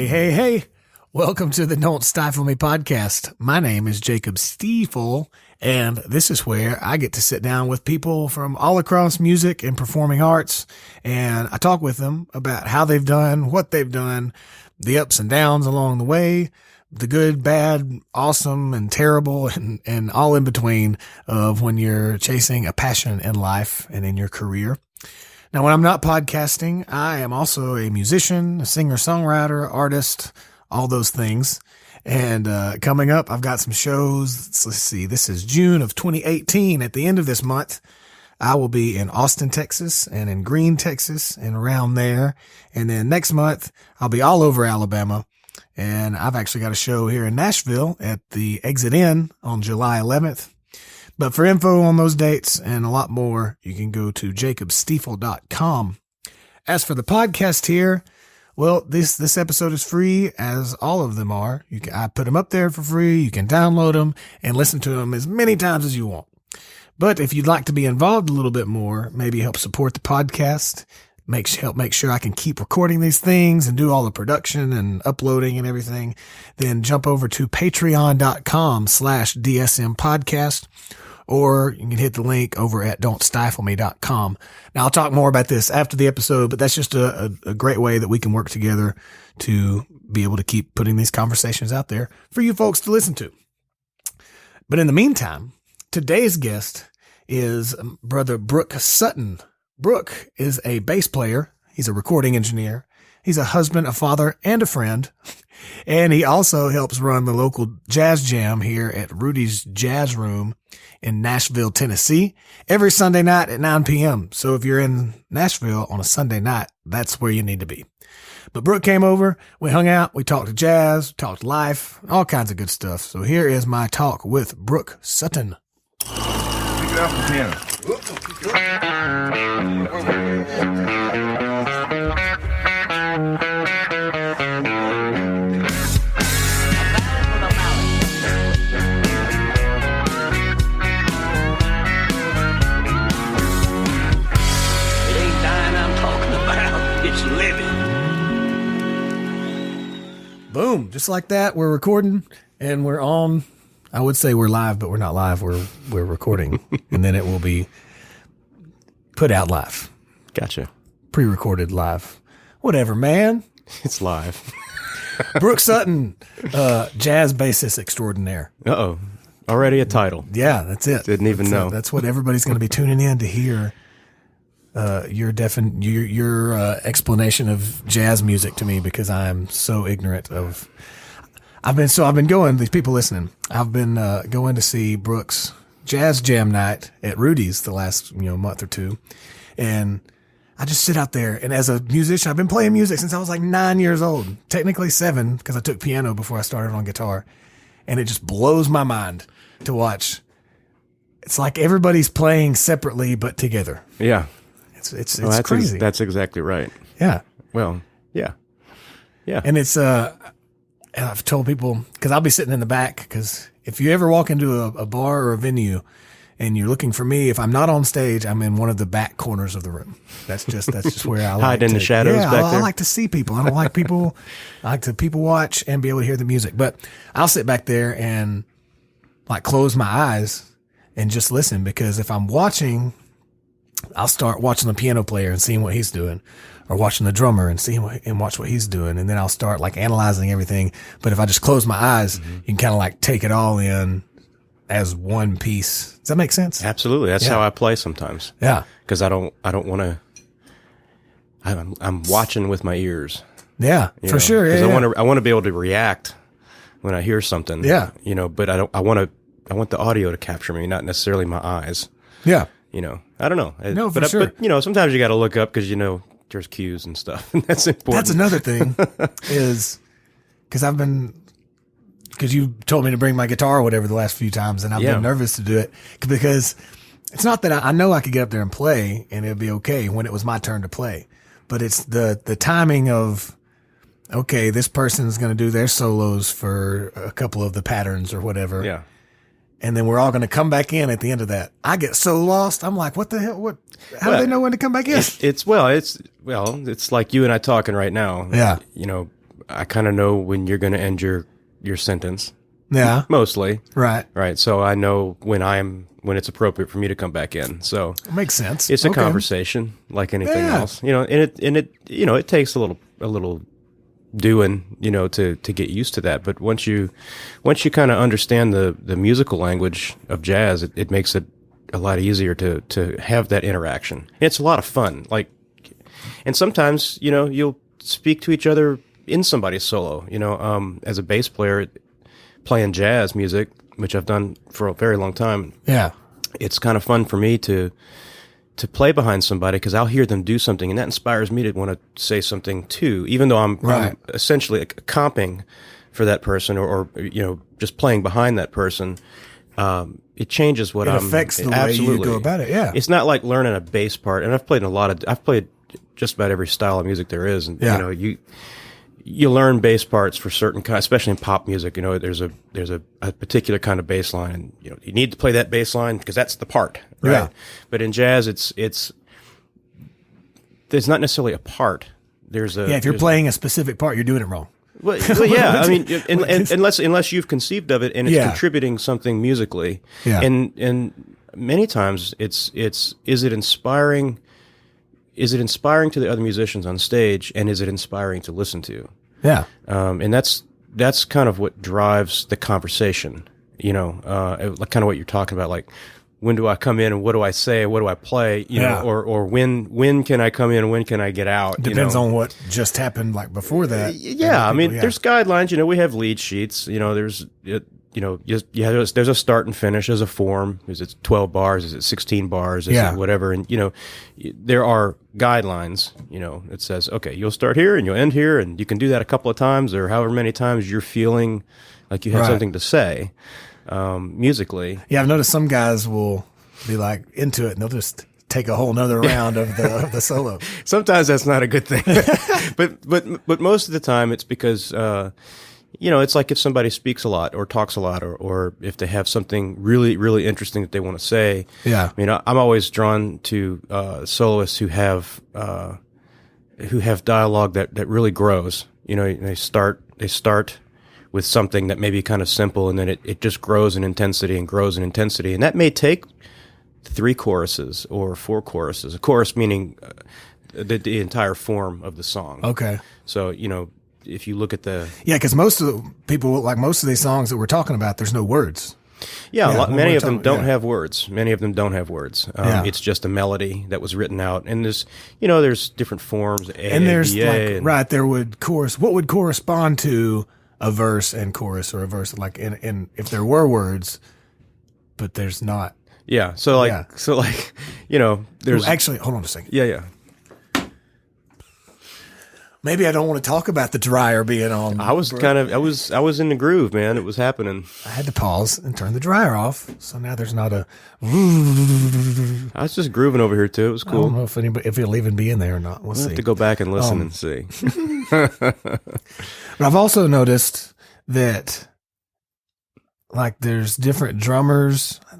Hey. Welcome to the Don't Stifle Me podcast. My name is Jacob Stee-full, and this is where I get to sit down with people from all across music and performing arts, and I talk with them about how they've done, what they've done, the ups and downs along the way, the good, bad, awesome, and terrible, and all in between of when you're chasing a passion in life and in your career. Now, when I'm not podcasting, I am also a musician, a singer-songwriter, artist, all those things. And coming up, I've got some shows. Let's see, this is June of 2018. At the end of this month, I will be in Austin, Texas, and in Greene, Texas, and around there. And then next month, I'll be all over Alabama. And I've actually got a show here in Nashville at the Exit Inn on July 11th. But for info on those dates and a lot more, you can go to jacobstiefel.com. As for the podcast here, well, this episode is free, as all of them are. I put them up there for free. You can download them and listen to them as many times as you want. But if you'd like to be involved a little bit more, maybe help support the podcast, help make sure I can keep recording these things and do all the production and uploading and everything, then jump over to patreon.com/DSM podcast. Or you can hit the link over at don'tstifleme.com. Now, I'll talk more about this after the episode, but that's just a great way that we can work together to be able to keep putting these conversations out there for you folks to listen to. But in the meantime, today's guest is Brother Brook Sutton. Brook is a bass player. He's a recording engineer. He's a husband, a father, and a friend. And he also helps run the local jazz jam here at Rudy's Jazz Room in Nashville, Tennessee, every Sunday night at 9 p.m. So if you're in Nashville on a Sunday night, that's where you need to be. But Brook came over, we hung out, we talked jazz, talked life, all kinds of good stuff. So here is my talk with Brook Sutton. Pick it up the piano. Boom. Just like that, we're recording and we're on. I would say we're live, but we're not live. We're recording and then it will be put out live. Gotcha. Pre-recorded live. Whatever, man. It's live. Brook Sutton, jazz bassist extraordinaire. Uh-oh. Already a title. Yeah, that's it. Didn't even know. That's what everybody's going to be tuning in to hear. Your explanation of jazz music to me, because I'm so ignorant of. I've been going. These people listening. I've been going to see Brook's Jazz Jam Night at Rudy's the last month or two, and I just sit out there. And as a musician, I've been playing music since I was like 9 years old. Technically 7, because I took piano before I started on guitar, and it just blows my mind to watch. It's like everybody's playing separately but together. Yeah. It's crazy. That's exactly right. Yeah. Well, yeah. Yeah. And it's, I've told people, cause I'll be sitting in the back, cause if you ever walk into a bar or a venue and you're looking for me, if I'm not on stage, I'm in one of the back corners of the room. That's just where I like hide in the shadows back there. I like to see people. I don't like people. I like to people watch and be able to hear the music, but I'll sit back there and like close my eyes and just listen, because if I'm watching, I'll start watching the piano player and seeing what he's doing, or watching the drummer and watch what he's doing. And then I'll start like analyzing everything. But if I just close my eyes, you can kind of like take it all in as one piece. Does that make sense? Absolutely. That's how I play sometimes. Yeah. Cause I don't want to, I'm watching with my ears. Yeah, for sure. Yeah, I want to be able to react when I hear something. Yeah. But I want the audio to capture me, not necessarily my eyes. Yeah. I don't know. No, for sure. But, sometimes you got to look up because, there's cues and stuff. And that's important. That's another thing is because you told me to bring my guitar or whatever the last few times, and I've been nervous to do it because it's not that I know I could get up there and play and it'd be okay when it was my turn to play, but it's the timing of, okay, this person's going to do their solos for a couple of the patterns or whatever. Yeah. And then we're all going to come back in at the end of that. I get so lost. I'm like, what the hell? How do they know when to come back in? It's like you and I talking right now. Yeah. I kind of know when you're going to end your sentence. Yeah. Mostly. Right. Right. So I know when it's appropriate for me to come back in. So it makes sense. It's a conversation like anything else, and it takes a little doing, to get used to that. But once you kind of understand the musical language of jazz, it makes it a lot easier to have that interaction. And it's a lot of fun. And sometimes, you'll speak to each other in somebody's solo, as a bass player, playing jazz music, which I've done for a very long time. Yeah. It's kind of fun for me to play behind somebody because I'll hear them do something, and that inspires me to want to say something too, even though I'm essentially comping for that person or just playing behind that person. It changes what it affects the way you go about it. Yeah. It's not like learning a bass part, and I've played just about every style of music there is, and you learn bass parts for certain kinds, especially in pop music. There's a particular kind of bass line, and you need to play that bass line because that's the part, right? Yeah. But in jazz, there's not necessarily a part. If you're playing a specific part, you're doing it wrong. Well, yeah. I mean, unless you've conceived of it and it's contributing something musically, and many times is it inspiring? Is it inspiring to the other musicians on stage, and is it inspiring to listen to? Yeah. And that's kind of what drives the conversation, like kind of what you're talking about, like, when do I come in and what do I say? What do I play? Or when can I come in and when can I get out? Depends on what just happened, like before that. Yeah. There's guidelines, we have lead sheets, there's a start and finish, there's a form. Is it 12 bars? Is it 16 bars? Is it whatever? And, there are guidelines, it says, okay, you'll start here and you'll end here, and you can do that a couple of times or however many times you're feeling like you have something to say, musically. Yeah. I've noticed some guys will be like into it and they'll just take a whole nother round of the solo. Sometimes that's not a good thing, but most of the time it's because, it's like if somebody speaks a lot or talks a lot, or if they have something really, really interesting that they want to say. Yeah. I'm always drawn to soloists who have dialogue that really grows. They start with something that may be kind of simple, and then it just grows in intensity and grows in intensity. And that may take 3 choruses or 4 choruses. A chorus meaning the entire form of the song. Okay. So, if you look at because most of these songs that we're talking about, there's no words. Yeah, many of them don't have words. Many of them don't have words. It's just a melody that was written out, and there's different forms. And there's what would correspond to a verse and chorus, or a verse in if there were words, but there's not. Yeah. There's actually, hold on a second. Yeah. Maybe I don't want to talk about the dryer being on. I was in the groove, man. It was happening. I had to pause and turn the dryer off. So now there's not a. I was just grooving over here too. It was cool. I don't know if it'll even be in there or not. We'll see. Have to go back and listen and see. But I've also noticed that, there's different drummers. I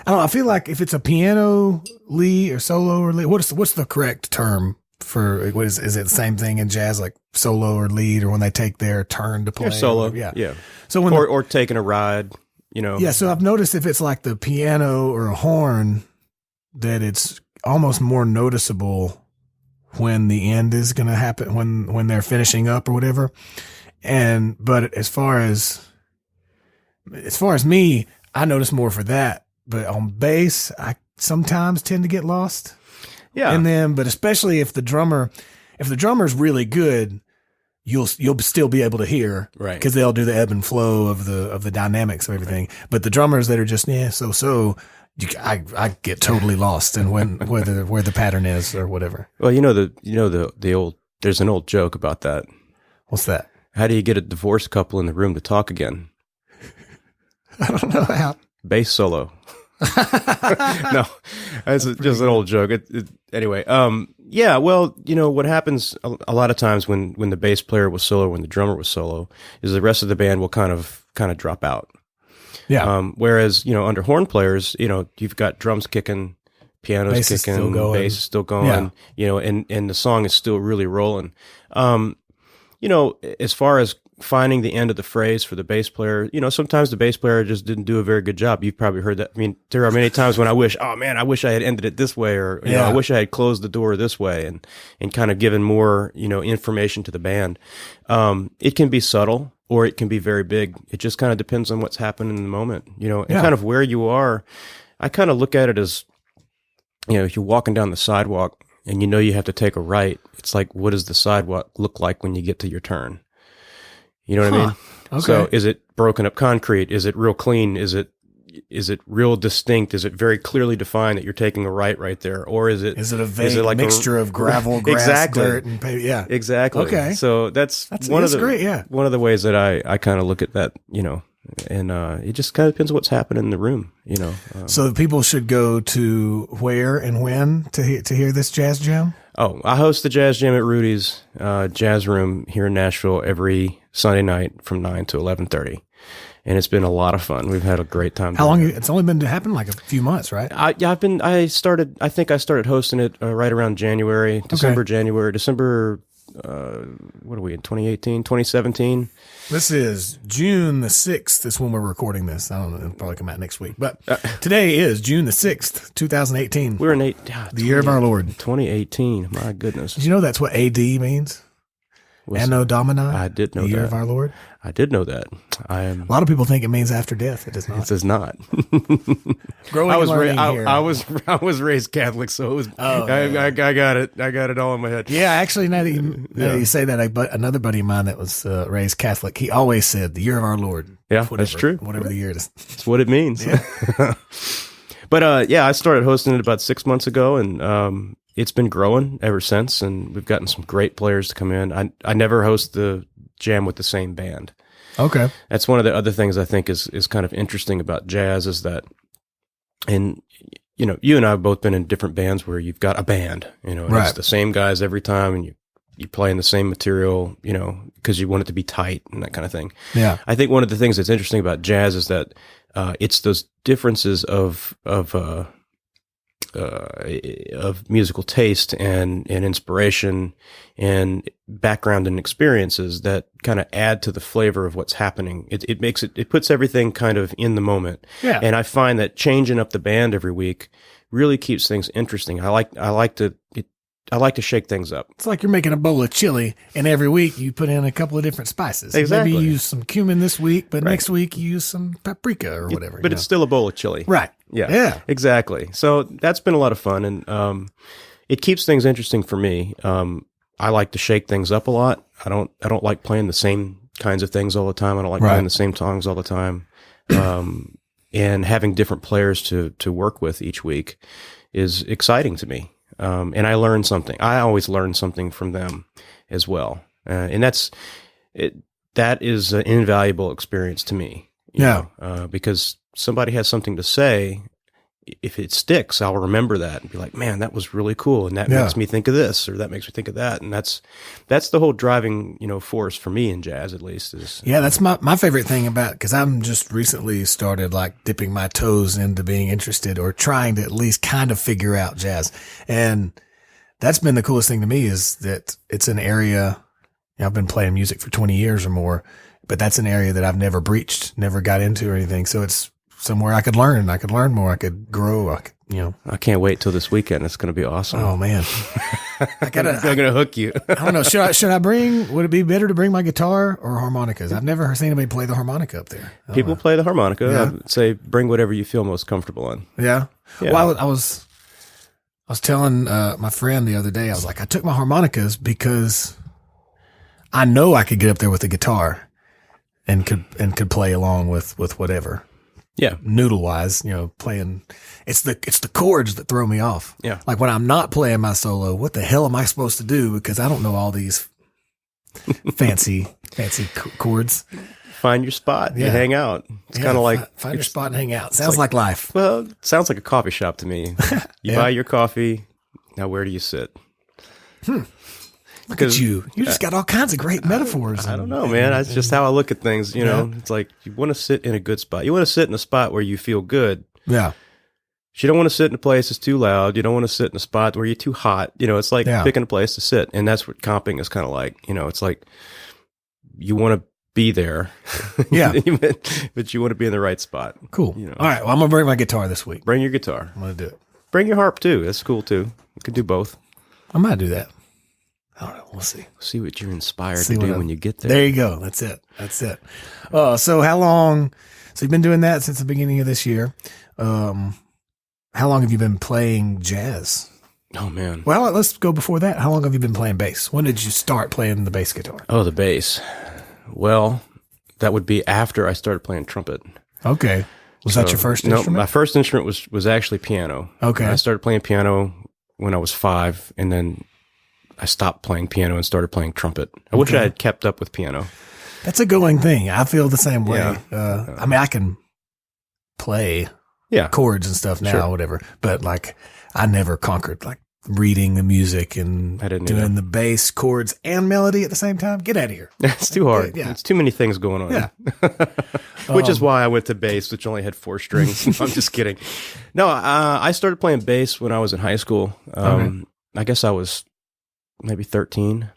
don't know. I feel like if it's a piano lead or solo or lead, what's the correct term for what is it the same thing in jazz, like solo or lead, or when they take their turn to play? Solo. Yeah. So or taking a ride, Yeah. So I've noticed if it's like the piano or a horn, that it's almost more noticeable when the end is going to happen, when they're finishing up or whatever. But as far as me, I notice more for that. But on bass, I sometimes tend to get lost. Yeah. And then, but especially if the drummer's really good, you'll still be able to hear, right? Because they'll do the ebb and flow of the dynamics of everything. Right. But the drummers that are just I get totally lost in where the pattern is or whatever. Well, there's an old joke about that. What's that? How do you get a divorced couple in the room to talk again? I don't know how. Bass solo. No, that's just an old joke. Anyway, well, what happens a lot of times when the bass player was solo, when the drummer was solo, is the rest of the band will kind of drop out. Yeah. Whereas, under horn players, you've got drums kicking, piano's bass kicking, bass is still going, and the song is still really rolling. as far as finding the end of the phrase for the bass player, sometimes the bass player just didn't do a very good job. You've probably heard that. I mean, there are many times when I wish I had ended it this way, or I wish I had closed the door this way, and kind of given more, information to the band. It can be subtle or it can be very big. It just kind of depends on what's happening in the moment, and kind of where you are. I kind of look at it as, if you're walking down the sidewalk and you have to take a right, it's like, what does the sidewalk look like when you get to your turn? You know what I mean? Okay. So is it broken up concrete? Is it real clean? Is it real distinct? Is it very clearly defined that you're taking a right there? Or is it a vague mixture of gravel, grass, dirt, and pavement? Yeah. Exactly. Okay. So that's one of the ways that I kind of look at that, and it just kind of depends on what's happening in the room, So people should go to where and when to hear this jazz jam? Oh, I host the jazz jam at Rudy's Jazz Room here in Nashville every Sunday night from 9 to 11:30. And it's been a lot of fun. We've had a great time. How long? It's only been happening like a few months, right? I think I started hosting it right around December, what are we in 2018, 2017? This is June the 6th is when we're recording this. I don't know. It'll probably come out next week. But today is June the 6th, 2018. We're in the year of our Lord. 2018. My goodness. Did you know that's what AD means? Anno Domini? I did know that. The year of our Lord? I did know that. A lot of people think it means after death. It does not. It does not. Growing and learning here. I was raised Catholic, so it was. I got it. I got it all in my head. Yeah, actually, now that you say that, another buddy of mine that was raised Catholic, he always said the year of our Lord. Yeah, that's true. Whatever the year it is. That's what it means. Yeah. But I started hosting it about 6 months ago, and it's been growing ever since, and we've gotten some great players to come in. I never host the jam with the same band. Okay. That's one of the other things I think is kind of interesting about jazz is that, and you and I have both been in different bands where you've got a band, and right. It's the same guys every time, and you play in the same material, because you want it to be tight and that kind of thing. Yeah. I think one of the things that's interesting about jazz is that it's those differences of musical taste and inspiration and background and experiences that kind of add to the flavor of what's happening. It puts everything kind of in the moment. Yeah. And I find that changing up the band every week really keeps things interesting. I like to shake things up. It's like you're making a bowl of chili, and every week you put in a couple of different spices. Exactly. Maybe you use some cumin this week, but right. next week you use some paprika or whatever. But it's still a bowl of chili. Right. Yeah. Exactly. So that's been a lot of fun, and it keeps things interesting for me. I like to shake things up a lot. I don't like playing the same kinds of things all the time. I don't like playing the same songs all the time. And having different players to work with each week is exciting to me. And I learn something. I always learn something from them as well. And that is an invaluable experience to me. Because somebody has something to say. If it sticks, I'll remember that and be like, man, that was really cool. And that makes me think of this, or that makes me think of that. And that's the whole driving, force for me in jazz, at least. That's my favorite thing about, because I'm just recently started like dipping my toes into being interested or trying to at least kind of figure out jazz. And that's been the coolest thing to me, is that it's an area, I've been playing music for 20 years or more, but that's an area that I've never breached, never got into or anything. So it's somewhere I could learn more, I could grow, I can't wait till this weekend. It's going to be awesome. Oh man. I'm going to hook you. I don't know. Should I would it be better to bring my guitar or harmonicas? I've never seen anybody play the harmonica up there. People play the harmonica. Yeah. I would say bring whatever you feel most comfortable on. Yeah. Well, I was telling my friend the other day, I was like, I took my harmonicas because I know I could get up there with the guitar and could play along with whatever. Yeah. Noodle wise, playing, it's the chords that throw me off. Yeah. Like when I'm not playing my solo, what the hell am I supposed to do? Because I don't know all these fancy chords. Find your spot and hang out. It's kind of like find your spot and hang out. Sounds like life. Well, it sounds like a coffee shop to me. You buy your coffee. Now, where do you sit? Look at you. You just got all kinds of great metaphors. I don't know, man. That's just how I look at things. It's like you want to sit in a good spot. You want to sit in a spot where you feel good. Yeah. You don't want to sit in a place that's too loud. You don't want to sit in a spot where you're too hot. It's like picking a place to sit. And that's what comping is kind of like. It's like you want to be there. Yeah. But you want to be in the right spot. Cool. All right. Well, I'm going to bring my guitar this week. Bring your guitar. I'm going to do it. Bring your harp too. That's cool too. You could do both. I might do that. I don't know. We'll see. See what you're inspired to do when you get there. There you go. That's it. So how long? So you've been doing that since the beginning of this year. How long have you been playing jazz? Oh, man. Well, let's go before that. How long have you been playing bass? When did you start playing the bass guitar? Oh, the bass. Well, that would be after I started playing trumpet. Okay. Was that your first instrument? No, my first instrument was actually piano. Okay. I started playing piano when I was 5, and then I stopped playing piano and started playing trumpet. I wish I had kept up with piano. That's a going thing. I feel the same way. Yeah. I mean, I can play chords and stuff now, whatever. But like, I never conquered like reading the music and doing the bass, chords, and melody at the same time. Get out of here. It's too hard. Yeah. It's too many things going on. Yeah. Which is why I went to bass, which only had 4 strings. I'm just kidding. No, I started playing bass when I was in high school. I guess I was maybe 13.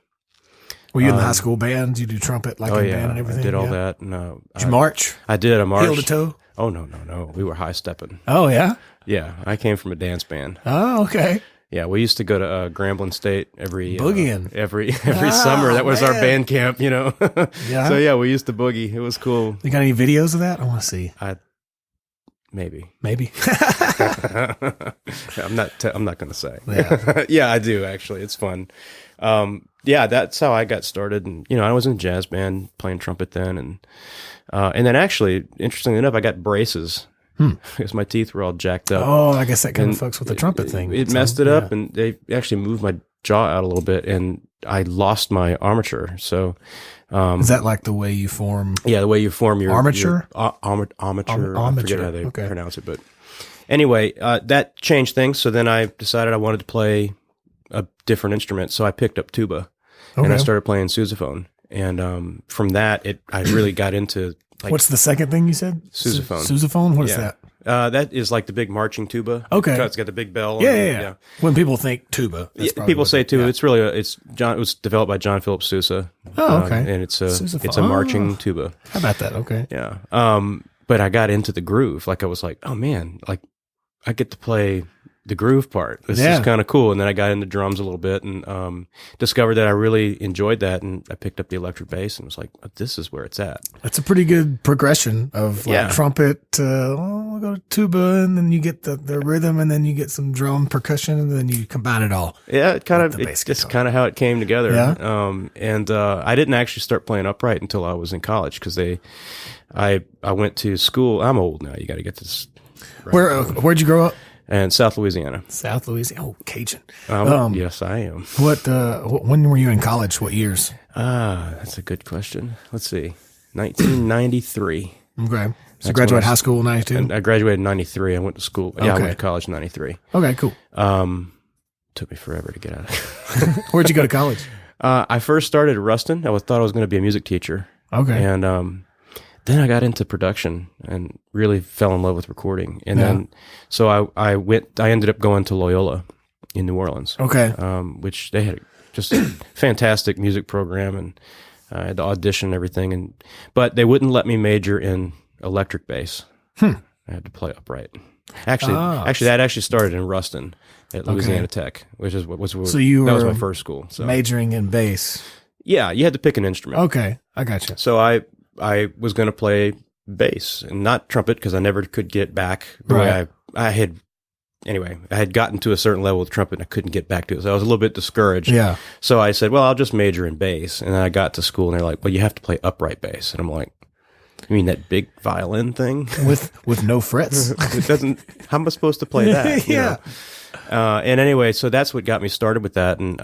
Were you in the high school band? Did you do trumpet like in band and everything? I did all that. No, did you march? I did a march. Heel to toe? Oh, no. We were high stepping. Oh, yeah? Yeah. I came from a dance band. Oh, okay. Yeah, we used to go to Grambling State every boogieing every summer. That was our band camp, Yeah. So yeah, we used to boogie. It was cool. You got any videos of that? I want to see. Maybe. I'm not going to say. Yeah. Yeah, I do actually. It's fun. Yeah, that's how I got started. And I was in a jazz band playing trumpet then, and then actually, interestingly enough, I got braces. Because my teeth were all jacked up. Oh, I guess that kind of fucks with the trumpet thing. It messed it up, and they actually moved my jaw out a little bit, and I lost my armature. So, is that like the way you form? Yeah, the way you form your armature. Armature. I forget how they pronounce it, but anyway, that changed things. So then I decided I wanted to play a different instrument, so I picked up tuba, and I started playing sousaphone. And from that, I really got into. Like, what's the second thing you said? Sousaphone. Sousaphone? What is that? That is like the big marching tuba. Okay. It's got the big bell. Yeah. When people think tuba, people say tuba. It's really it was developed by John Philip Sousa. Oh, okay. And it's a marching tuba. How about that? Okay. Yeah. But I got into the groove. Like I was like, oh man, like I get to play the groove part. This is kind of cool. And then I got into drums a little bit and discovered that I really enjoyed that. And I picked up the electric bass and was like, oh, this is where it's at. That's a pretty good progression of like trumpet. We'll go to tuba, and then you get the rhythm, and then you get some drum percussion, and then you combine it all. Yeah, it's just kind of how it came together. Yeah. And I didn't actually start playing upright until I was in college because I went to school. I'm old now. You got to get this. Right. Where'd you grow up? And South Louisiana. South Louisiana. Oh, Cajun. Yes, I am. When were you in college? What years? That's a good question. Let's see. 1993. Okay. So you graduated high school in 92? And I graduated in 93. I went to school. Yeah, I went to college in 93. Okay, cool. Took me forever to get out of it. Where'd you go to college? I first started at Ruston. I thought I was going to be a music teacher. Okay. And then I got into production and really fell in love with recording. And then, so I ended up going to Loyola in New Orleans. Okay. Which they had just a fantastic music program, and I had to audition and everything. But they wouldn't let me major in electric bass. I had to play upright. Actually, that actually started in Ruston at Louisiana Tech, which is that was my first school. So majoring in bass. Yeah, you had to pick an instrument. Okay, I got you. So I was going to play bass and not trumpet because I never could get back the way I had gotten to a certain level with trumpet and I couldn't get back to it. So I was a little bit discouraged. Yeah. So I said, well, I'll just major in bass. And then I got to school and they're like, well, you have to play upright bass. And I'm like, you mean that big violin thing? With no frets? It doesn't, how am I supposed to play that? Yeah. And anyway, so that's what got me started with that. And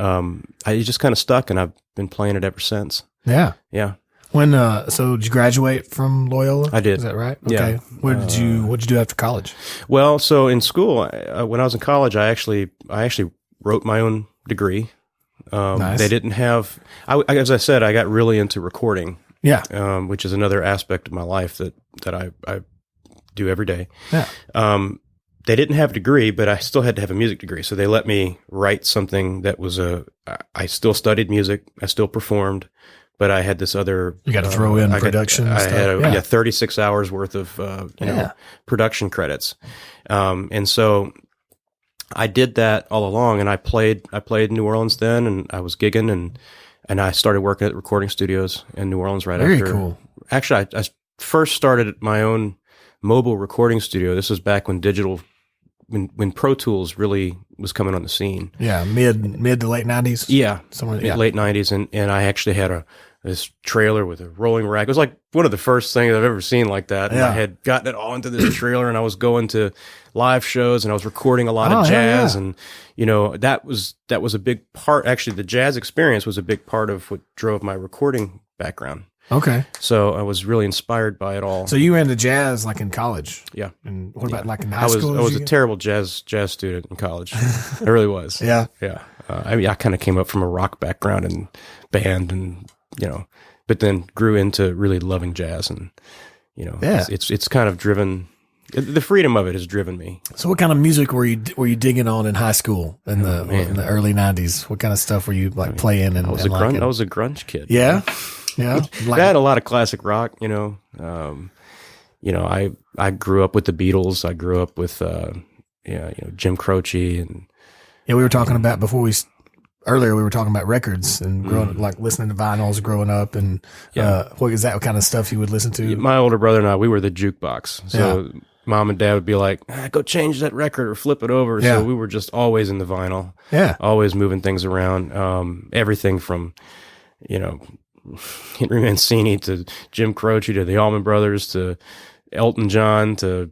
I just kind of stuck and I've been playing it ever since. Yeah. Yeah. When so did you graduate from Loyola? I did. Is that right? Yeah. Okay. What'd you do after college? Well, so in school, when I was in college, I actually wrote my own degree. Nice. They didn't have. As I said, I got really into recording. Yeah. Which is another aspect of my life that I do every day. Yeah. they didn't have a degree, but I still had to have a music degree. So they let me write something that was I still studied music. I still performed, but I had this other. You got to throw in production. I stuff. had 36 hours worth of production credits, and so I did that all along. And I played in New Orleans then, and I was gigging, and I started working at recording studios in New Orleans right after. Very cool. Actually, I first started my own mobile recording studio. This was back when when Pro Tools really was coming on the scene. Yeah, mid to late 90s. Yeah, somewhere. Late 90s, and I actually had this trailer with a rolling rack. It was like one of the first things I've ever seen like that. And I had gotten it all into this trailer, and I was going to live shows, and I was recording a lot of jazz, and that was a big part. Actually, the jazz experience was a big part of what drove my recording background. Okay. So I was really inspired by it all. So you went into jazz like in college? Yeah. And what about like in high school? I was a terrible jazz student in college. I really was. Yeah. Yeah. I kind of came up from a rock background and band and, but then grew into really loving jazz and, it's kind of driven, the freedom of it has driven me. So what kind of music were you digging on in high school in the early 90s? What kind of stuff were you playing? And I was a grunge kid. Yeah. Yeah, I had a lot of classic rock. I grew up with the Beatles. I grew up with Jim Croce and we were talking about earlier. We were talking about records and growing like listening to vinyls growing up and what is that? What kind of stuff you would listen to? My older brother and I, we were the jukebox. So mom and dad would be like, "Go change that record or flip it over." So we were just always in the vinyl. Yeah, always moving things around. Everything from Henry Mancini to Jim Croce to the Allman Brothers to Elton John to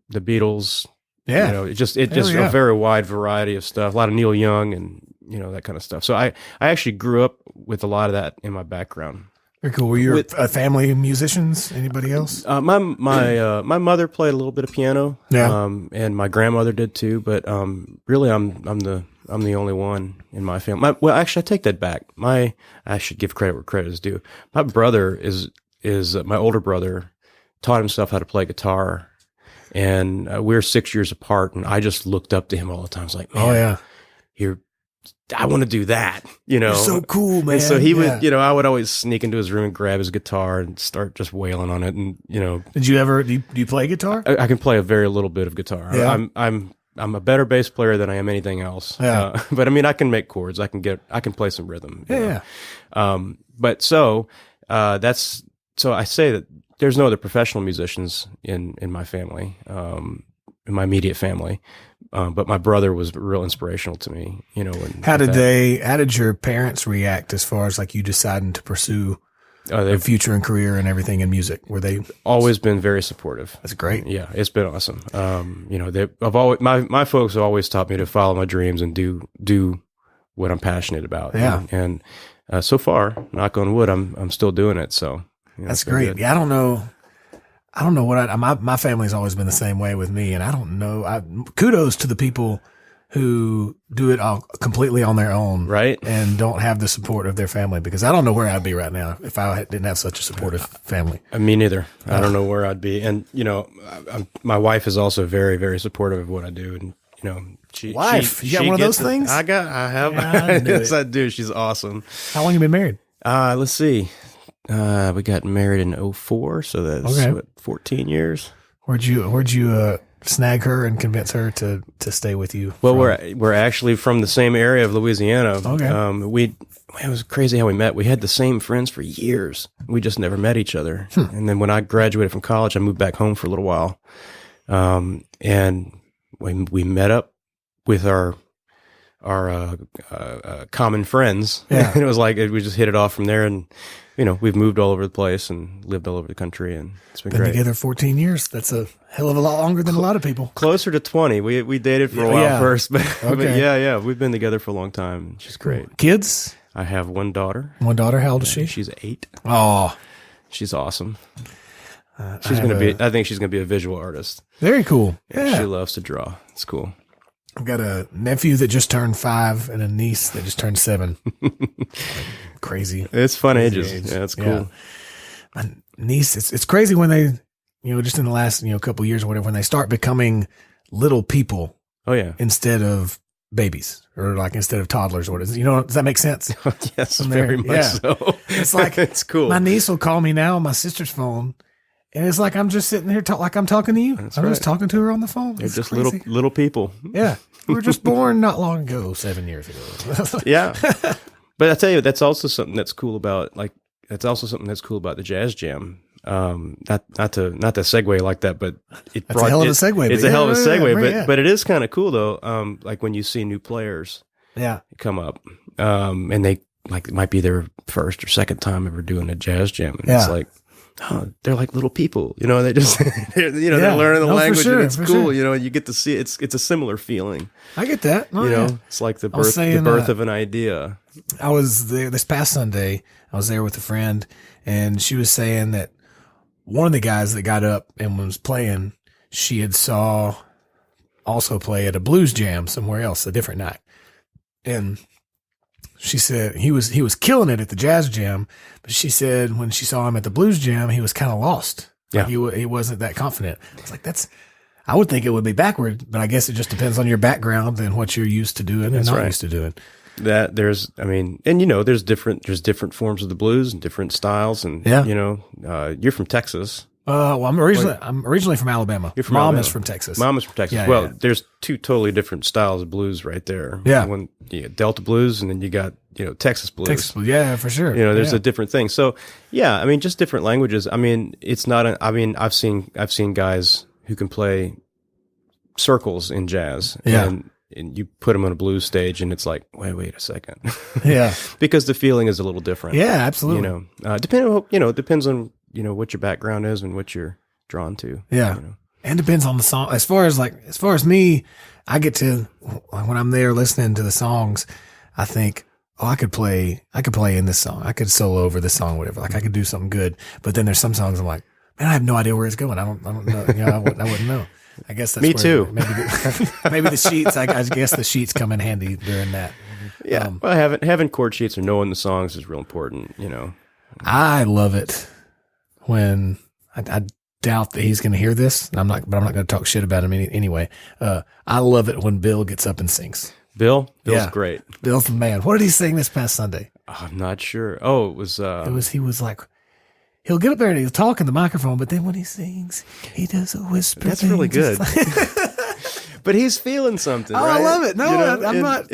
the Beatles. Yeah. It just a very wide variety of stuff. A lot of Neil Young and, that kind of stuff. So I actually grew up with a lot of that in my background. Very cool. Were you a family of musicians? Anybody else? My mother played a little bit of piano. Yeah. And my grandmother did too, but really I'm the only one in my family. Well, actually, I take that back. I should give credit where credit is due. My brother is my older brother taught himself how to play guitar, and we're 6 years apart. And I just looked up to him all the time. I was like, man, I want to do that. You're so cool, man. And so he would, I would always sneak into his room and grab his guitar and start just wailing on it. And did you ever? Do you play guitar? I can play a very little bit of guitar. Yeah. I'm a better bass player than I am anything else. Yeah. But I mean, I can make chords. I can play some rhythm. Yeah. But so I say that there's no other professional musicians in my family, in my immediate family. But my brother was real inspirational to me, How did your parents react as far as like you deciding to pursue their future and career and everything in music? Were they always been very supportive? That's great. Yeah, it's been awesome. My folks have always taught me to follow my dreams and do what I'm passionate about. Yeah, and so far, knock on wood, I'm still doing it. So that's great. Good. Yeah, I don't know what my family's always been the same way with me, and I don't know. Kudos to the people who do it all completely on their own, right? And don't have the support of their family, because I don't know where I'd be right now if I didn't have such a supportive family. Me neither. I don't know where I'd be. And, my wife is also very, very supportive of what I do. And, you got one of those things? I have. Yeah, yes, I do. She's awesome. How long have you been married? Let's see. We got married in 2004. So that's 14 years. Where'd you snag her and convince her to stay with you? Well, we're actually from the same area of Louisiana. Okay. It was crazy how we met. We had the same friends for years. We just never met each other. And then when I graduated from college, I moved back home for a little while. And when we met up with our common friends, and it was like we just hit it off from there. And we've moved all over the place and lived all over the country, and it's been great. Together 14 years. That's a hell of a lot longer than a lot of people. Closer to 20. We dated for a while first, but, but yeah, we've been together for a long time. She's great. Kids? I have one daughter. One daughter. How old is she? She's 8. Oh, she's awesome. She's going to be, I think she's going to be a visual artist. Very cool. Yeah. She loves to draw. It's cool. I've got a nephew that just turned 5 and a niece that just turned 7. Crazy. It's fun ages. Yeah, it's cool. Yeah. My niece, it's crazy when they, just in the last, couple of years or whatever, when they start becoming little people Oh yeah. instead of babies, or like instead of toddlers. What is, does that make sense? Yes, From very there, much so. It's like it's cool. my niece will call me now on my sister's phone, and it's like I'm just sitting here like I'm talking to you. I'm just talking to her on the phone. They're It's just crazy. little people. Yeah, we were just born not long ago, 7 years ago. Yeah. But I tell you, that's also something that's cool about the Jazz Jam. Not to segue like that, but That's a hell of a segue. It's a hell of a segue, but it is kind of cool though. Like when you see new players, come up, and they like it might be their first or second time ever doing a Jazz Jam, and it's like, oh, they're like little people, they just they're learning the language, and it's cool, and you get to see it. It's a similar feeling. I get that. It's like the birth of an idea. I was there this past Sunday. I was there with a friend, and she was saying that one of the guys that got up and was playing, she had saw also play at a blues jam somewhere else, a different night. And she said he was killing it at the jazz jam, but she said when she saw him at the blues jam, he was kind of lost. Yeah. Like he wasn't that confident. It's like, I would think it would be backward, but I guess it just depends on your background and what you're used to doing and not used to doing. There's different forms of the blues and different styles, and you're from Texas. Well, I'm originally from Alabama. You're from Mom Alabama. is from Texas. Mom is from Texas. Yeah, there's two totally different styles of blues right there. Yeah. When you got Delta blues, and then you got Texas blues. Texas blues, yeah, for sure. There's a different thing. So yeah, just different languages. It's not. I've seen guys who can play circles in jazz. Yeah. And you put them on a blues stage, and it's like, wait a second. Yeah. Because the feeling is a little different. Yeah, absolutely. Depends on what your background is and what you're drawn to. Yeah. And depends on the song. As far as me, I get to, when I'm there listening to the songs, I think, I could play in this song. I could solo over this song, whatever. Like I could do something good. But then there's some songs I'm like, man, I have no idea where it's going. I don't know. I wouldn't know. I guess that's me too. Maybe the sheets. I guess the sheets come in handy during that. Yeah. Well, having chord sheets or knowing the songs is real important. I love it when I doubt that he's going to hear this. But I'm not going to talk shit about him anyway. I love it when Bill gets up and sings. Bill's great. Bill's the man. What did he sing this past Sunday? I'm not sure. Oh, it was. He was like. He'll get up there and he'll talk in the microphone, but then when he sings, he does a whisper. That's really good. But he's feeling something. Oh, right? I love it. No, I'm not.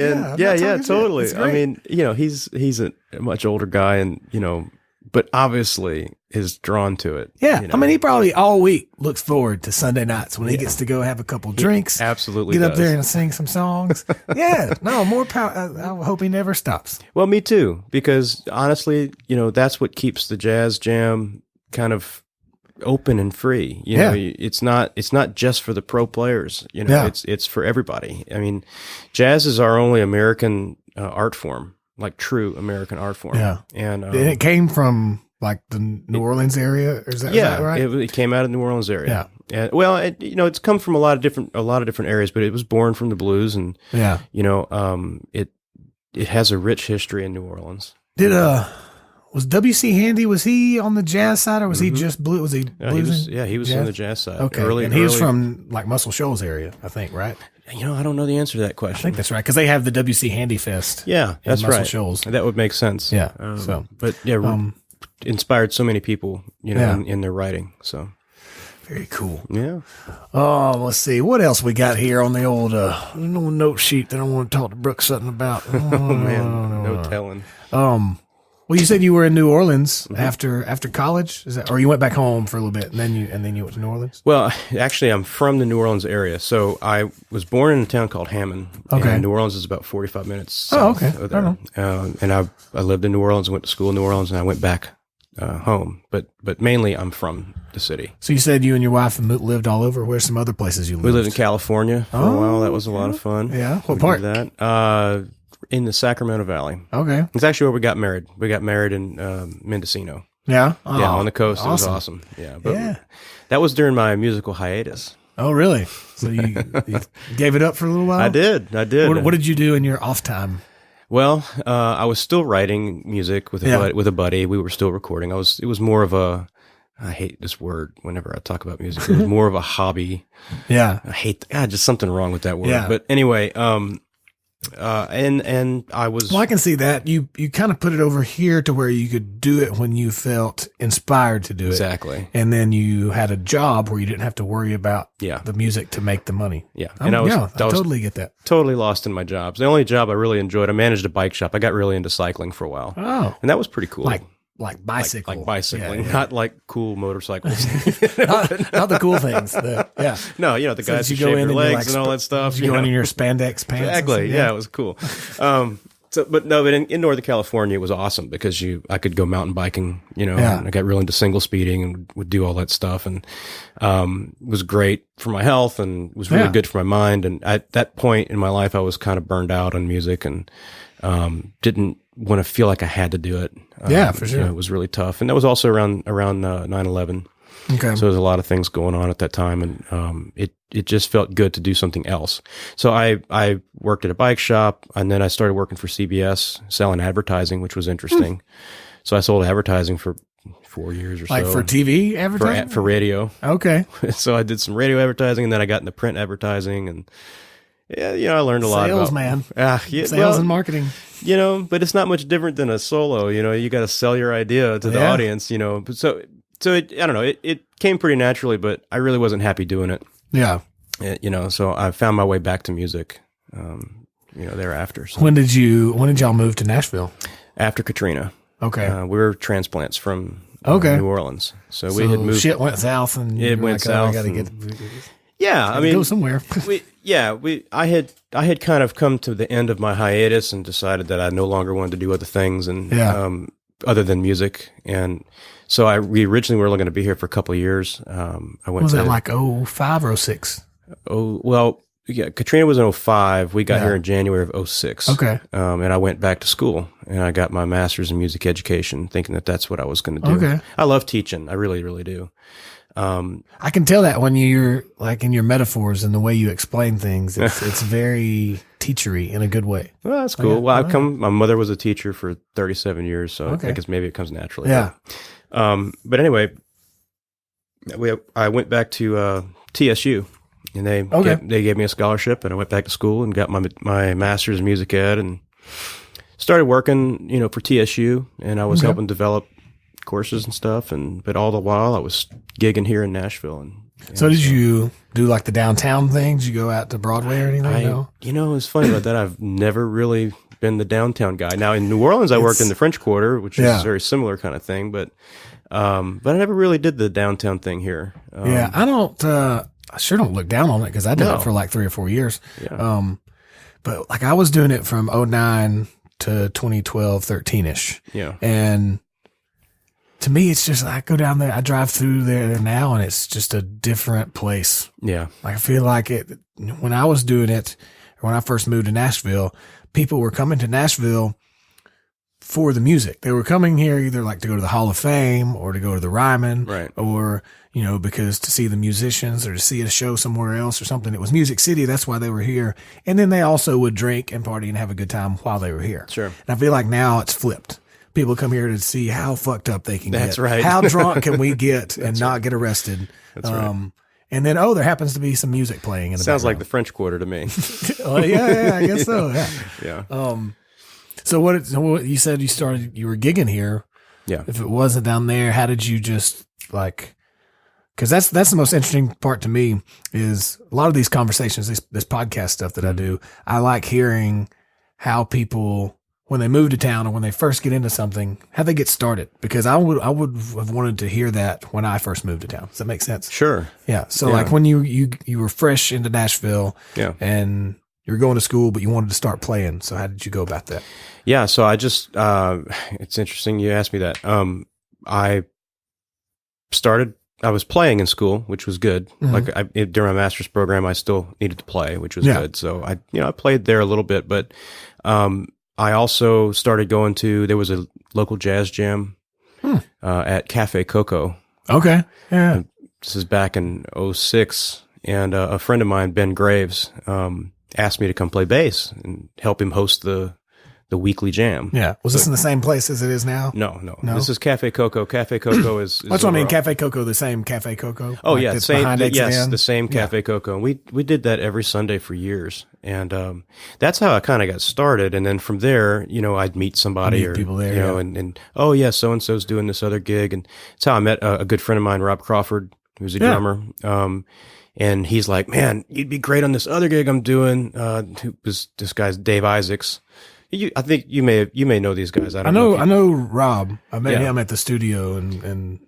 Totally. Shit. He's a much older guy, and but obviously is drawn to it. Yeah, he probably all week looks forward to Sunday nights when he gets to go have a couple drinks. He absolutely get up there and sing some songs. Yeah, no more power. I hope he never stops. Well, me too, because honestly, that's what keeps the Jazz Jam kind of open and free. It's not just for the pro players. It's for everybody. Jazz is our only American art form, like true American art form. Yeah, and it came from like the New Orleans area, or is that right? It came out of the New Orleans area. Yeah. And, well, it's come from a lot of different areas, but it was born from the blues, and it has a rich history in New Orleans. Was W.C. Handy? Was he on the jazz side, or was he just blue? Was he bluesing? He was jazz? on the jazz side. Okay, and he was from like Muscle Shoals area, I think, right? I don't know the answer to that question. I think that's right, because they have the W.C. Handy Fest. Yeah, that's Muscle right. Shoals. That would make sense. Yeah. Inspired so many people, in their writing. So very cool. Yeah. Oh, let's see what else we got here on the old note sheet that I want to talk to Brook Sutton about. Oh man, no telling. Well, you said you were in New Orleans after college, is that, or you went back home for a little bit and then you went to New Orleans? Well, actually, I'm from the New Orleans area, so I was born in a town called Hammond. Okay. And New Orleans is about 45 minutes south of there. And I lived in New Orleans, went to school in New Orleans, and I went back home. But mainly, I'm from the city. So you said you and your wife lived all over. Where's some other places you lived? We lived in California for a while. That was a lot of fun. Yeah. What part? That. In the Sacramento Valley. Okay. It's actually where we got married. We got married in Mendocino. Yeah? Oh, yeah, on the coast. Awesome. It was awesome. Yeah. But that was during my musical hiatus. Oh, really? So you gave it up for a little while? I did. What did you do in your off time? Well, I was still writing music with a buddy. We were still recording. It was more of a I hate this word whenever I talk about music. It was more of a hobby. Yeah. I hate, just something wrong with that word. Yeah. But anyway, and I was, Well, I can see that you kind of put it over here to where you could do it when you felt inspired to do it. exactly. And then you had a job where you didn't have to worry about Yeah. the music to make the money. Yeah. And I was totally get that. totally lost in my jobs. The only job I really enjoyed, I managed a bike shop. I got really into cycling for a while. Oh, And that was pretty cool. like bicycle. Like bicycling, Yeah, yeah. not like cool motorcycles. not the cool things. Yeah. No, the So guys did who you go shave in your and legs and all that stuff. You go in your spandex pants. and Exactly. stuff? Yeah, it was cool. But in Northern California, it was awesome because I could go mountain biking, Yeah. and I got real into single speeding and would do all that stuff. And, it was great for my health and was really Yeah. good for my mind. And at that point in my life, I was kind of burned out on music and, didn't want to feel like I had to do it. Yeah, for sure. It was really tough. And that was also around 9/11. Okay. So there was a lot of things going on at that time, and it just felt good to do something else. So I worked at a bike shop, and then I started working for CBS, selling advertising, which was interesting. So I sold advertising for 4 years or Like so. for TV advertising? for radio. Okay. So I did some radio advertising, and then I got into print advertising, and I learned a lot Sales, about man. yeah, Sales and marketing. but it's not much different than a solo. You got to sell your idea to the Yeah. audience. So I don't know. It came pretty naturally, but I really wasn't happy doing it. Yeah. So I found my way back to music. Thereafter. So When did y'all move to Nashville? after Katrina, Okay. we were transplants from Okay. New Orleans. So we had moved. Shit went south, and It you were went like, oh, I south gotta and- get Yeah, I mean, go somewhere. I had kind of come to the end of my hiatus and decided that I no longer wanted to do other things and Yeah. other than music. And so we originally were going to be here for a couple of years. I went Was to that like 05 or 06? Katrina was in 05. We got Yeah. here in January of 06. Okay. And I went back to school and I got my master's in music education thinking that that's what I was going to do. Okay. I love teaching. I really, really do. I can tell that when you're like in your metaphors and the way you explain things, it's very teachery in a good way. Well, that's cool. yeah. Well, my mother was a teacher for 37 years, so Okay. I guess maybe it comes naturally. Yeah. But anyway, I went back to TSU, and they gave me a scholarship, and I went back to school and got my master's in music ed, and started working, for TSU, and I was helping develop courses and stuff, but all the while I was gigging here in Nashville. And So did you do like the downtown thing? Did you go out to Broadway or anything? No? It's funny about that. I've never really been the downtown guy. Now in New Orleans, I worked in the French Quarter, which is a very similar kind of thing, but I never really did the downtown thing here. Yeah, I don't. I sure don't look down on it because I did it for like 3 or 4 years. Yeah. But like I was doing it from 09 to 2012, 13ish. Yeah. And to me, it's just, I go down there, I drive through there now, and it's just a different place. Yeah. Like I feel like when I was doing it, or when I first moved to Nashville, people were coming to Nashville for the music. They were coming here either like to go to the Hall of Fame or to go to the Ryman, Right. or, because to see the musicians or to see a show somewhere else or something. It was Music City. That's why they were here. And then they also would drink and party and have a good time while they were here. Sure. And I feel like now it's flipped. People come here to see how fucked up they can get. That's right. How drunk can we get and not get arrested? That's right. And then, there happens to be some music playing in the Sounds like the background. French Quarter to me. Yeah, I guess so. Yeah. Yeah. So what you said you were gigging here. Yeah. If it wasn't down there, how did you just because that's the most interesting part to me is a lot of these conversations, this podcast stuff that I do. I like hearing how people, when they move to town or when they first get into something, how they get started, because I would have wanted to hear that when I first moved to town. Does that make sense? Sure. Yeah. So like when you were fresh into Nashville, Yeah. and you were going to school, but you wanted to start playing. So how did you go about that? Yeah. So I just, it's interesting you asked me that. I was playing in school, which was good. Mm-hmm. Like during my master's program, I still needed to play, which was Yeah. good. So I played there a little bit, but, I also started going there was a local jazz jam, at Cafe Coco. Okay. Yeah. This is back in 06. And, a friend of mine, Ben Graves, asked me to come play bass and help him host the the weekly jam. Yeah. Was this in the same place as it is now? No. This is Cafe Coco. Cafe Coco is That's what I mean. Cafe Coco, the same Cafe Coco. Oh like yeah, that's same. behind Yes, XN? the same Cafe Coco. And we did that every Sunday for years, and that's how I kind of got started. And then from there, I'd meet somebody or people there, and oh yeah, so and so's doing this other gig, and it's how I met a good friend of mine, Rob Crawford, who's a drummer. And he's like, man, you'd be great on this other gig I'm doing. Who was this guy's Dave Isaacs. I think you may know these guys. I know Rob. I met him at the studio and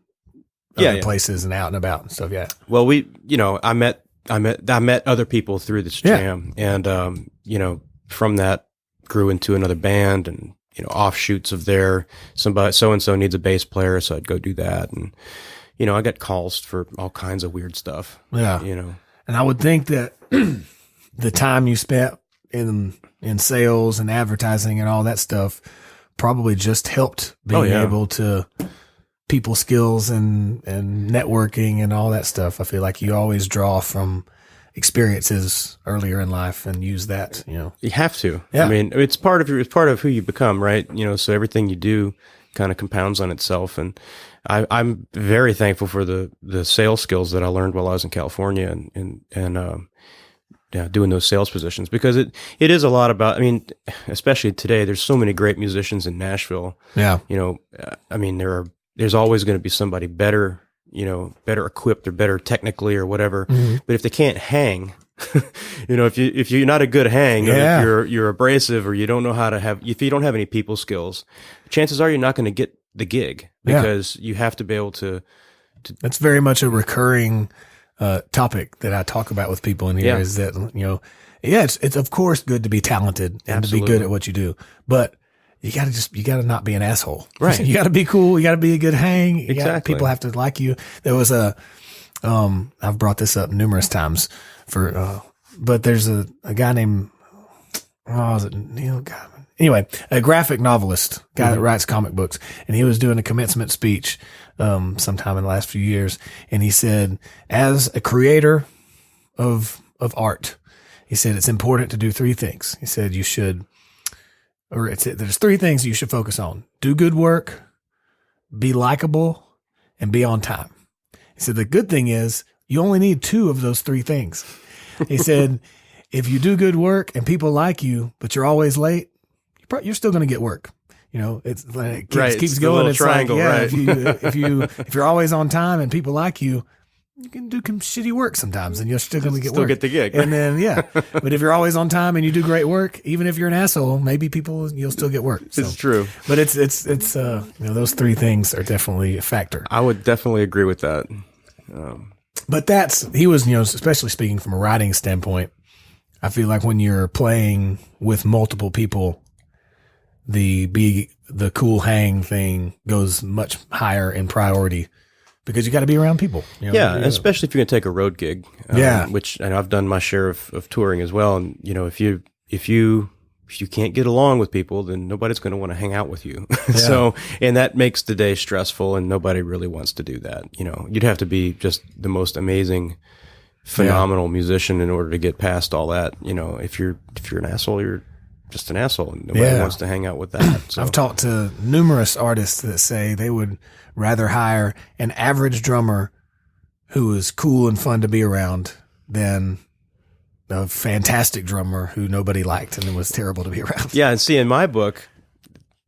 other places and out and about and stuff. Yeah. Well, I met other people through this jam, and from that grew into another band, and offshoots of there. Somebody so and so needs a bass player, so I'd go do that, and I got calls for all kinds of weird stuff. Yeah. And I would think that the time you spent in sales and advertising and all that stuff probably just helped being able to people skills and networking and all that stuff. I feel like you always draw from experiences earlier in life and use that, You have to. Yeah. I mean, it's part of who you become, right? So everything you do kind of compounds on itself. And I'm very thankful for the sales skills that I learned while I was in California and doing those sales positions, because it is a lot about, especially today, there's so many great musicians in Nashville. Yeah. There's always going to be somebody better, better equipped or better technically or whatever. Mm-hmm. But if they can't hang, if you're not a good hang, or if you're abrasive, or you don't know how to if you don't have any people skills, chances are you're not going to get the gig, because you have to be able to. That's very much a recurring topic that I talk about with people in here is that, it's of course good to be talented and to be good at what you do, but you gotta not be an asshole. Right. You gotta be cool. You gotta be a good hang. Exactly. People have to like you. There was I've brought this up numerous times but there's a guy named, is it Neil Gaiman? Anyway, a graphic novelist, guy that writes comic books, and he was doing a commencement speech sometime in the last few years, and he said, as a creator of art, he said it's important to do three things. He said there's three things you should focus on: do good work, be likable, and be on time. He said the good thing is you only need two of those three things. He said if you do good work and people like you, but you're always late, you're still going to get work. It's like it keeps going. It's triangle, like, if you're always on time and people like you can do some shitty work sometimes, and you're still going to get work. Get the gig. And then but if you're always on time and you do great work, even if you're an asshole, maybe you'll still get work. So, it's true. But it's those three things are definitely a factor. I would definitely agree with that. But he was, especially speaking from a writing standpoint, I feel like when you're playing with multiple people, the cool hang thing goes much higher in priority, because you got to be around people. Especially if you're going to take a road gig. Which I know I've done my share of touring as well. And if you can't get along with people, then nobody's going to want to hang out with you. So, and that makes the day stressful, and nobody really wants to do that. You'd have to be just the most amazing, phenomenal musician in order to get past all that. If you're an asshole, you're just an asshole, and nobody wants to hang out with that. So. I've talked to numerous artists that say they would rather hire an average drummer who is cool and fun to be around than a fantastic drummer who nobody liked and was terrible to be around. Yeah, and see, in my book,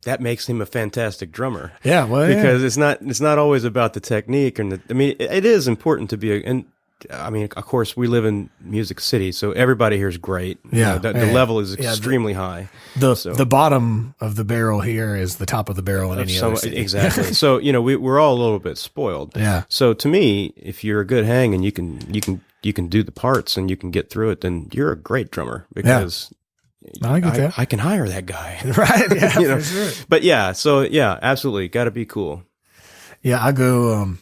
that makes him a fantastic drummer. Yeah, well, because it's not always about the technique, and it is important to be of course, we live in Music City, so everybody here is great. Yeah, the level is extremely high. The bottom of the barrel here is the top of the barrel in any other city. Exactly. So we're all a little bit spoiled. Yeah. So to me, if you're a good hang and you can do the parts and you can get through it, then you're a great drummer, because I can hire that guy. Right. Yeah. For sure. But absolutely, got to be cool. Yeah, I go.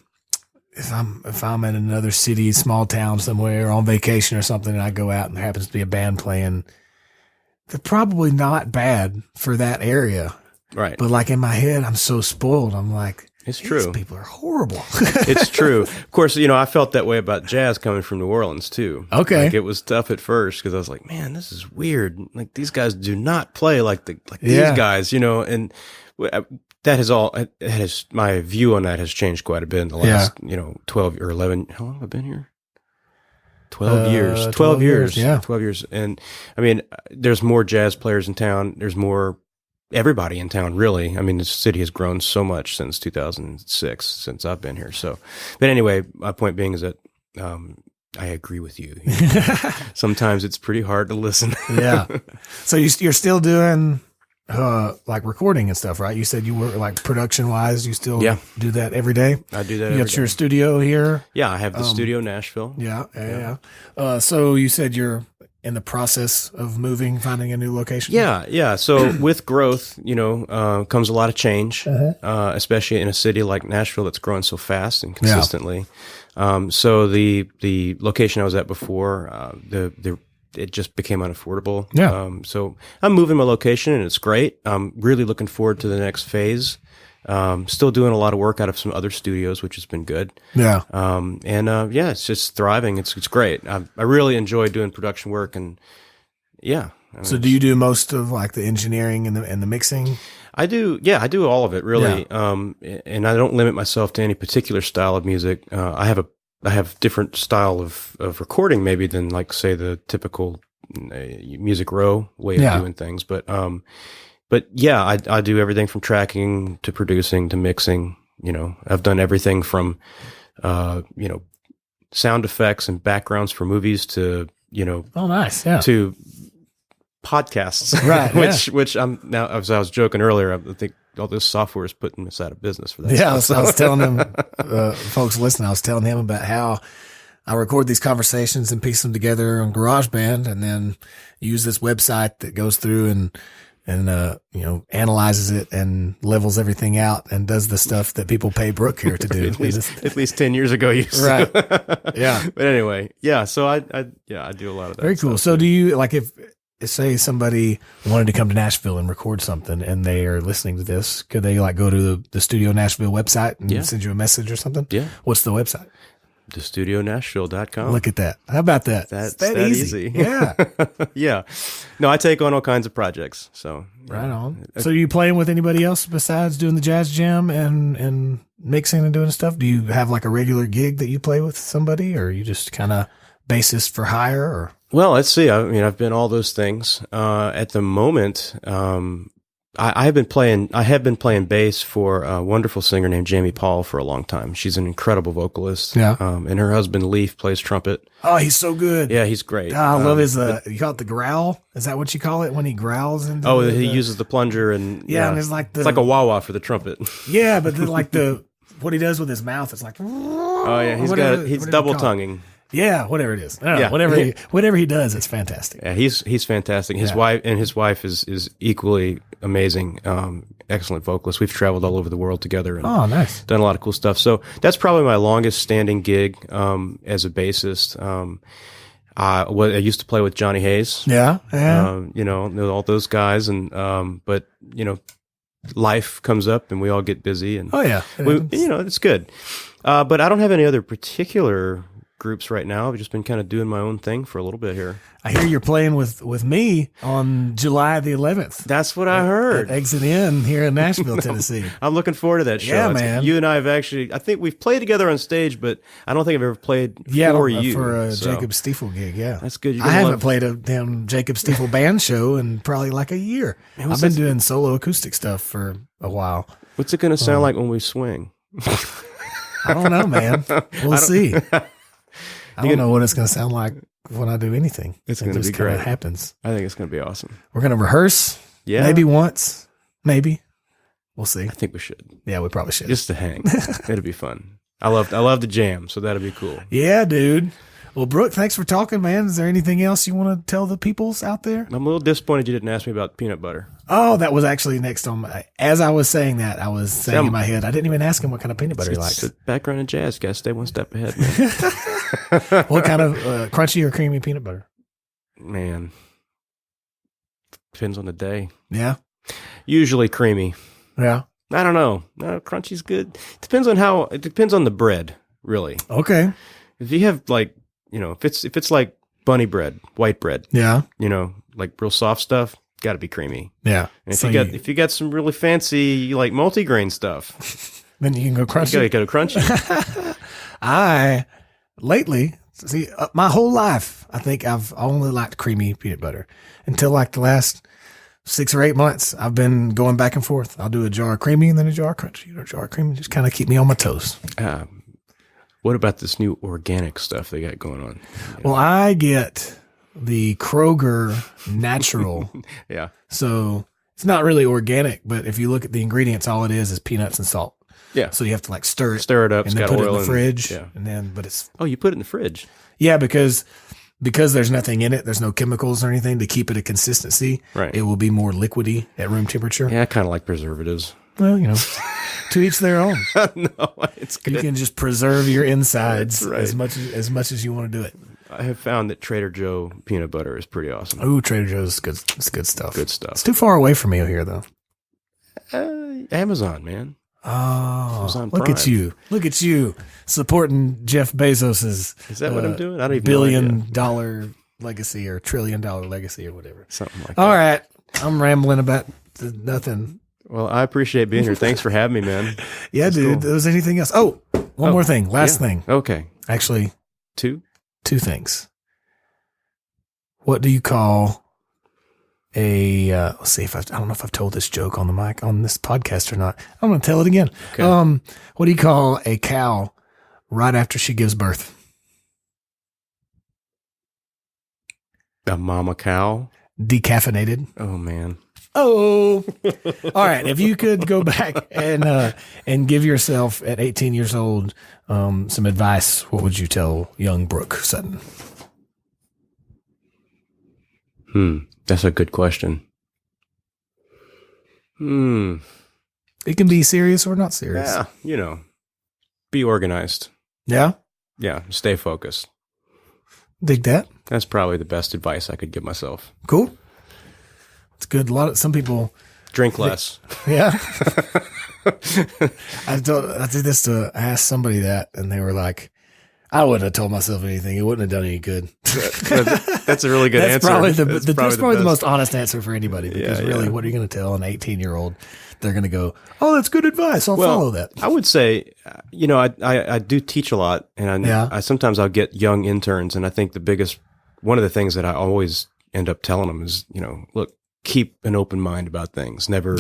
If I'm in another city, small town somewhere, or on vacation or something, and I go out and there happens to be a band playing, they're probably not bad for that area. Right. But like in my head, I'm so spoiled. I'm like, It's These true. people are horrible. It's true. Of course, I felt that way about jazz coming from New Orleans too. Okay. Like it was tough at first because I was like, man, this is weird. Like these guys do not play like these guys, and my view on that has changed quite a bit in the last, 12 or 11. How long have I been here? 12 years. 12 years. Yeah. 12 years. And I mean, there's more jazz players in town. There's more everybody in town, really. I mean, the city has grown so much since 2006, since I've been here. So, but anyway, my point being is that I agree with you. Sometimes it's pretty hard to listen. Yeah. So you're still doing like recording and stuff, right? You said you work like production wise. You still do that every day? I do that You got your studio here? Yeah, I have the studio in Nashville. Yeah. So you said you're in the process of moving, finding a new location? Yeah. So with growth, comes a lot of change, especially in a city like Nashville that's growing so fast and consistently. So the location I was at before, it just became unaffordable. Yeah. So I'm moving my location and it's great. I'm really looking forward to the next phase. Still doing a lot of work out of some other studios, which has been good. Yeah. It's just thriving. It's great. I really enjoy doing production work and So do you do most of like the engineering and the mixing? I do. Yeah, I do all of it really. Yeah. And I don't limit myself to any particular style of music. I have different style of recording maybe than like say the typical Music Row way of doing things. But yeah, I do everything from tracking to producing to mixing. I've done everything from, sound effects and backgrounds for movies to, oh, nice. Yeah. to podcasts, right? which I'm now, as I was joking earlier, I think all this software is putting us out of business for that. Yeah. stuff. I was telling them, folks listening, I was telling him about how I record these conversations and piece them together on GarageBand and then use this website that goes through and analyzes it and levels everything out and does the stuff that people pay Brook here to do. at least 10 years ago, you right? Yeah. But anyway, so I do a lot of that. Very cool. So do you like if say somebody wanted to come to Nashville and record something and they are listening to this, could they like go to the Studio Nashville website and send you a message or something? Yeah. What's the website? thestudionashville.com. Look at that. How about that? That's that easy. Yeah. Yeah. No, I take on all kinds of projects. So right on. So are you playing with anybody else besides doing the jazz jam and mixing and doing stuff? Do you have like a regular gig that you play with somebody, or are you just kind of bassist for hire? Or well, let's see. I mean, I've been all those things. At the moment, I have been playing bass for a wonderful singer named Jamie Paul for a long time. She's an incredible vocalist. Yeah. And her husband Leaf plays trumpet. Oh, he's so good. Yeah, he's great. I love his, you call it the growl? Is that what you call it when he growls? He uses the plunger and and it's like it's like a wah-wah for the trumpet. Yeah, but then like what he does with his mouth, it's like, oh yeah, he's double tonguing. Yeah, whatever it is. Whatever he does, it's fantastic. Yeah, he's fantastic. His wife is equally amazing. Excellent vocalist. We've traveled all over the world together and nice. Done a lot of cool stuff. So that's probably my longest standing gig as a bassist. I used to play with Johnny Hayes. Yeah. All those guys but life comes up and we all get busy and it's good. But I don't have any other particular groups right now. I've just been kind of doing my own thing for a little bit here. I hear you're playing with me on July the 11th. That's what I heard. At Exit Inn here in Nashville, Tennessee. I'm looking forward to that show. Yeah, man. You and I have I think we've played together on stage, but I don't think I've ever played for you. For a Jacob Stiefel gig, yeah. That's good. I haven't played a damn Jacob Stiefel band show in probably like a year. I've been doing solo acoustic stuff for a while. What's it going to sound like when we swing? I don't know, man. We'll see. I don't know what it's going to sound like when I do anything. It's going to be great. It happens. I think it's going to be awesome. We're going to rehearse. Yeah. Maybe once. Maybe. We'll see. I think we should. Yeah, we probably should. Just to hang. It'll be fun. I love the jam, so that'll be cool. Yeah, dude. Well, Brook, thanks for talking, man. Is there anything else you want to tell the peoples out there? I'm a little disappointed you didn't ask me about peanut butter. Oh, that was actually next on my... As I was saying that, I was saying in my head, I didn't even ask him what kind of peanut butter he likes. It's a background in jazz. Got to stay one step ahead, man. What kind of crunchy or creamy peanut butter? Man. Depends on the day. Yeah? Usually creamy. Yeah. I don't know. No, crunchy's good. It depends on the bread, really. Okay. If you have like, if it's like bunny bread, white bread, Yeah. Like real soft stuff, got to be creamy. Yeah. And if you got some really fancy like multigrain stuff, then you can go crunchy. You go crunchy. Lately, my whole life, I think I've only liked creamy peanut butter until like the last 6 or 8 months. I've been going back and forth. I'll do a jar of creamy and then a jar of crunchy, or a jar of creamy, just kind of keep me on my toes. What about this new organic stuff they got going on? Well, I get the Kroger natural. Yeah. So it's not really organic, but if you look at the ingredients, all it is peanuts and salt. Yeah. So you have to like stir it up, and then put it in the fridge. And then, but it's. Oh, you put it in the fridge. Yeah, because there's nothing in it. There's no chemicals or anything to keep it a consistency. Right. It will be more liquidy at room temperature. Yeah, I kind of like preservatives. Well, to each their own. No, it's good. You can just preserve your insides That's right. as much as you want to do it. I have found that Trader Joe peanut butter is pretty awesome. Oh, Trader Joe's good. It's good stuff. Good stuff. It's too far away from me here, though. Amazon, man. Oh, Amazon look Prime. at you. Look at you supporting Jeff Bezos's. Is that what I'm doing? I don't even $1 billion know legacy or $1 trillion legacy or whatever. Something like All that. right. I'm rambling about nothing. Well, I appreciate being here. Thanks for having me, man. Yeah, That's dude. cool. Was anything else? Oh, one more thing. Last thing. Okay. Actually, 2 things. What do you call let's see if I don't know if I've told this joke on the mic on this podcast or not. I'm going to tell it again. Okay. What do you call a cow right after she gives birth? A mama cow. Decaffeinated. Oh man. Oh, all right. If you could go back and give yourself at 18 years old some advice, what would you tell young Brook Sutton? That's a good question. It can be serious or not serious. Yeah, be organized. Yeah? Yeah, stay focused. Dig that. That's probably the best advice I could give myself. Cool. It's good. Some people drink less. Yeah. I did this to ask somebody that, and they were like, I wouldn't have told myself anything. It wouldn't have done any good. That's a really good answer. That's probably the most honest answer for anybody, because really, yeah. what are you going to tell an 18-year-old? They're going to go, oh, that's good advice. I'll follow that. I would say, I do teach a lot, and I sometimes I'll get young interns, and I think one of the things that I always end up telling them is, look, keep an open mind about things. Never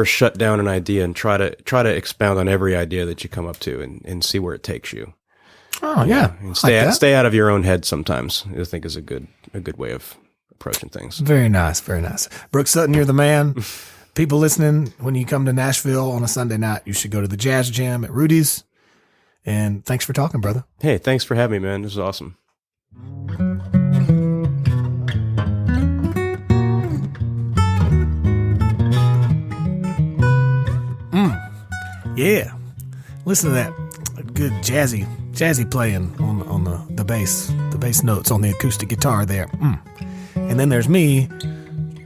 shut down an idea, and try to expound on every idea that you come up to, and see where it takes you. Oh yeah, and stay out of your own head sometimes. I think is a good way of approaching things. Very nice, very nice. Brook Sutton, you're the man. People listening, when you come to Nashville on a Sunday night, you should go to the Jazz Jam at Rudy's. And thanks for talking, brother. Hey, thanks for having me, man. This was awesome. Yeah. Listen to that good jazzy playing on the bass notes on the acoustic guitar there. And then there's me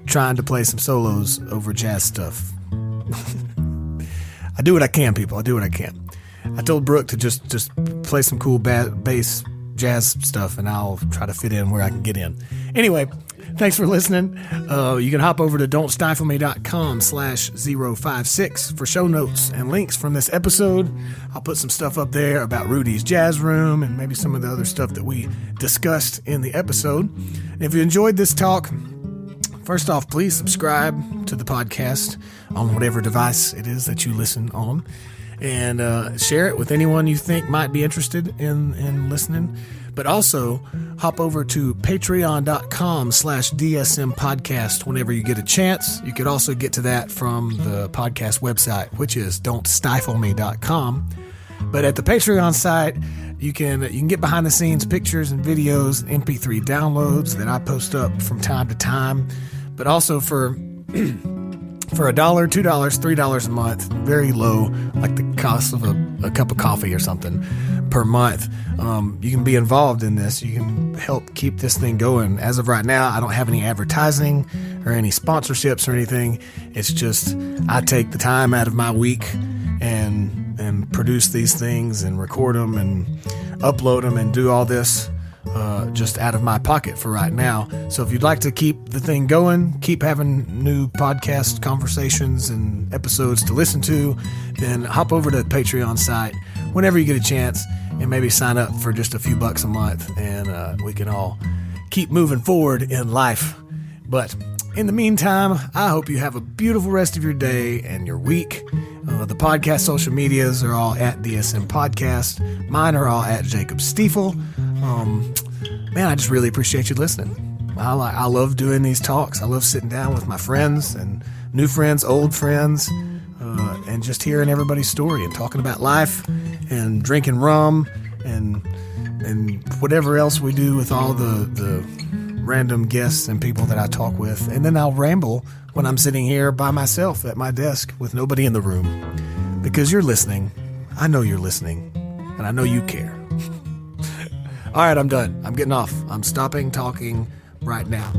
trying to play some solos over jazz stuff. I do what I can, people. I do what I can. I told Brooke to just play some cool bass jazz stuff, and I'll try to fit in where I can get in. Anyway, thanks for listening. You can hop over to don'tstifleme.com/056 for show notes and links from this episode. I'll put some stuff up there about Rudy's Jazz Room and maybe some of the other stuff that we discussed in the episode. And if you enjoyed this talk, first off, please subscribe to the podcast on whatever device it is that you listen on, and share it with anyone you think might be interested in listening. But also hop over to patreon.com/DSM podcast whenever you get a chance. You could also get to that from the podcast website, which is don'tstifleme.com. But at the Patreon site, you can get behind the scenes pictures and videos, MP3 downloads that I post up from time to time. But also for $1, $2, $3 a month, very low, like the cost of a cup of coffee or something per month, you can be involved in this. You can help keep this thing going. As of right now, I don't have any advertising or any sponsorships or anything. It's just I take the time out of my week and produce these things and record them and upload them and do all this just out of my pocket for right now. So if you'd like to keep the thing going, keep having new podcast conversations and episodes to listen to, then hop over to the Patreon site whenever you get a chance and maybe sign up for just a few bucks a month, and we can all keep moving forward in life. But in the meantime, I hope you have a beautiful rest of your day and your week. The podcast social medias are all at DSM Podcast. Mine are all at Jacob Stiefel. Man, I just really appreciate you listening. I love doing these talks. I love sitting down with my friends and new friends, old friends, and just hearing everybody's story and talking about life and drinking rum and whatever else we do with all the random guests and people that I talk with. And then I'll ramble when I'm sitting here by myself at my desk with nobody in the room, because you're listening. I know you're listening, and I know you care. All right, I'm done. I'm getting off. I'm stopping talking right now.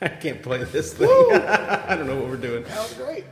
I can't play this thing. I don't know what we're doing. That was great.